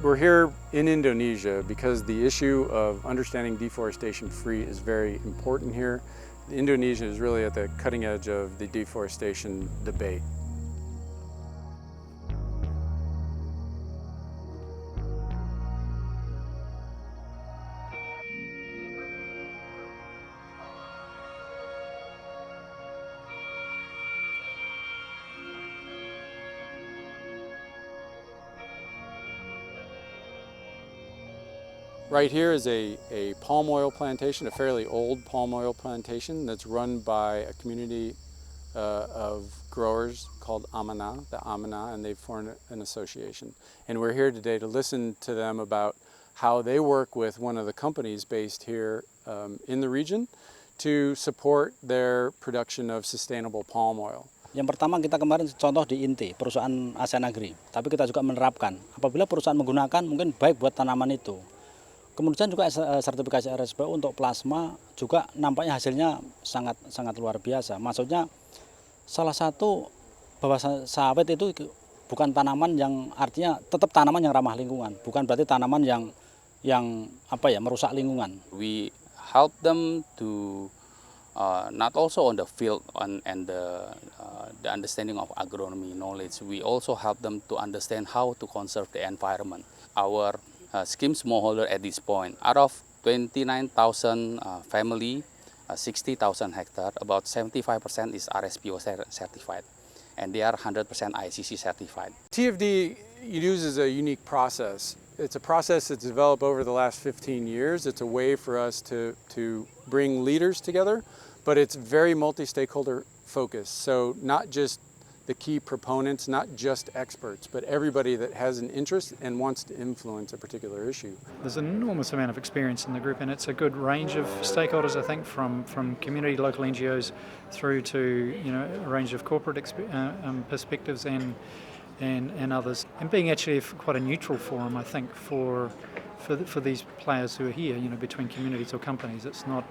We're here in Indonesia because the issue of understanding deforestation-free is very important here. Indonesia is really at the cutting edge of the deforestation debate. Right here is a palm oil plantation, a fairly old palm oil plantation that's run by a community of growers called Amana, and they've formed an association. And we're here today to listen to them about how they work with one of the companies based here in the region to support their production of sustainable palm oil. Yang pertama kita kemarin contoh di Inti, perusahaan ASEAN Agri. Tapi kita juga menerapkan, apabila perusahaan menggunakan mungkin baik buat tanaman itu. Kemudian juga sertifikasi RSPO untuk plasma juga nampaknya hasilnya sangat luar biasa. Maksudnya salah satu bahwa sawit itu bukan tanaman yang artinya tetap tanaman yang ramah lingkungan, bukan berarti tanaman yang merusak lingkungan. We help them to not also on the field and the understanding of agronomy knowledge. We also help them to understand how to conserve the environment. Our scheme smallholder at this point, out of 29,000 family, 60,000 hectare, about 75% is RSPO certified, and they are 100% ICC certified. TFD uses a unique process. It's a process that's developed over the last 15 years. It's a way for us to bring leaders together, but it's very multi-stakeholder focused. So not just the key proponents, not just experts, but everybody that has an interest and wants to influence a particular issue. There's an enormous amount of experience in the group, and it's a good range of stakeholders, I think, from community, local NGOs through to a range of corporate perspectives and others. And being actually quite a neutral forum, I think, for these players who are here, between communities or companies. It's not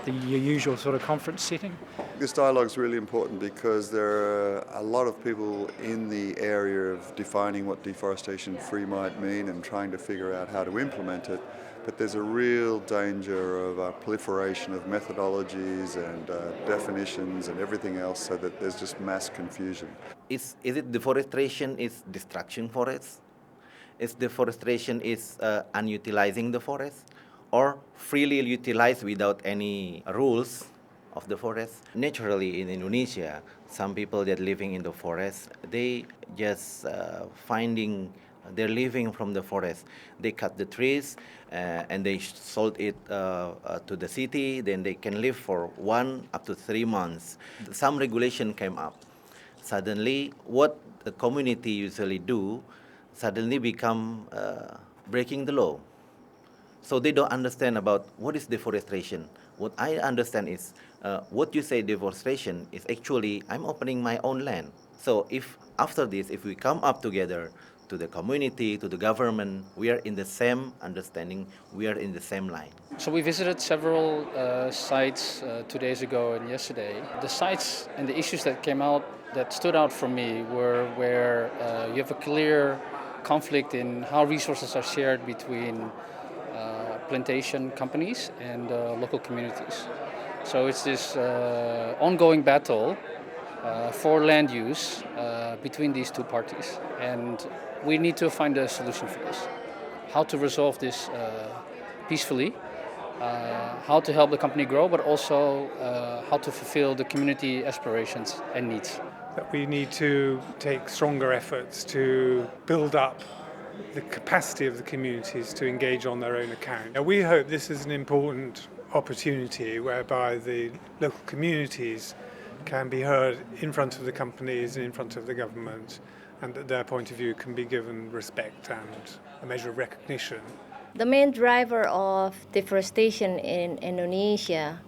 the usual sort of conference setting. This dialogue is really important because there are a lot of people in the area of defining what deforestation-free might mean and trying to figure out how to implement it. But there's a real danger of a proliferation of methodologies and definitions and everything else, so that there's just mass confusion. Is it deforestation is destruction forests? Is deforestation is unutilizing the forest, or freely utilized without any rules of the forest? Naturally, in Indonesia, some people that living in the forest, they just they're living from the forest. They cut the trees and they sold it to the city. Then they can live for 1 up to 3 months. Some regulation came up. Suddenly, what the community usually do suddenly become breaking the law. So they don't understand about what is deforestation. What I understand is what you say deforestation is actually I'm opening my own land. So if after this, if we come up together to the community, to the government, we are in the same understanding, we are in the same line. So we visited several sites 2 days ago and yesterday. The sites and the issues that came out that stood out for me were where you have a clear conflict in how resources are shared between plantation companies and local communities. So it's this ongoing battle for land use between these two parties. And we need to find a solution for this. How to resolve this peacefully, how to help the company grow, but also how to fulfill the community aspirations and needs. That we need to take stronger efforts to build up the capacity of the communities to engage on their own account. Now, we hope this is an important opportunity whereby the local communities can be heard in front of the companies and in front of the government, and that their point of view can be given respect and a measure of recognition. The main driver of deforestation in Indonesia,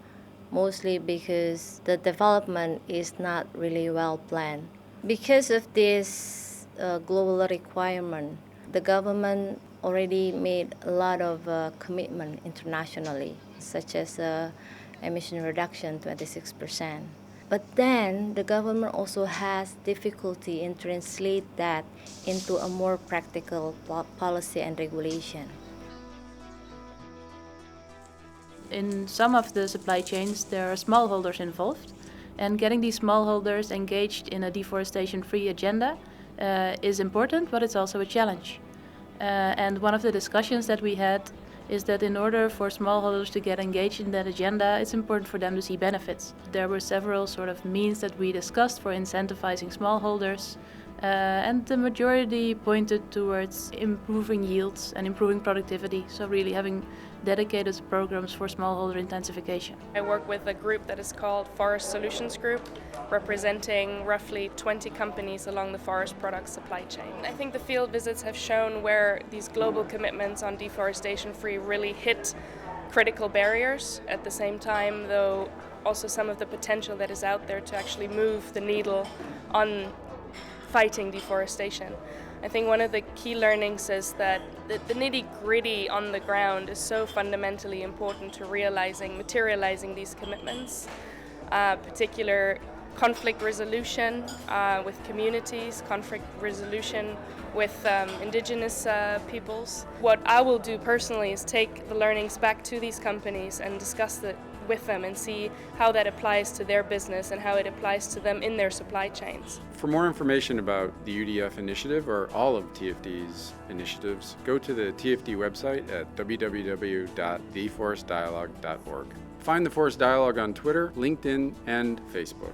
mostly because the development is not really well planned. Because of this global requirement, the government already made a lot of commitment internationally, such as emission reduction 26%. But then the government also has difficulty in translate that into a more practical policy and regulation. In some of the supply chains, there are smallholders involved, and getting these smallholders engaged in a deforestation-free agenda is important, but it's also a challenge. And one of the discussions that we had is that in order for smallholders to get engaged in that agenda, it's important for them to see benefits. There were several sort of means that we discussed for incentivizing smallholders, and the majority pointed towards improving yields and improving productivity, so really having dedicated programs for smallholder intensification. I work with a group that is called Forest Solutions Group, representing roughly 20 companies along the forest product supply chain. I think the field visits have shown where these global commitments on deforestation-free really hit critical barriers. At the same time, though, also some of the potential that is out there to actually move the needle on fighting deforestation. I think one of the key learnings is that the nitty-gritty on the ground is so fundamentally important to materializing these commitments, particular conflict resolution with communities, conflict resolution with indigenous peoples. What I will do personally is take the learnings back to these companies and discuss it with them and see how that applies to their business and how it applies to them in their supply chains. For more information about the UDF initiative or all of TFD's initiatives, go to the TFD website at www.theforestdialogue.org. Find the Forest Dialogue on Twitter, LinkedIn, and Facebook.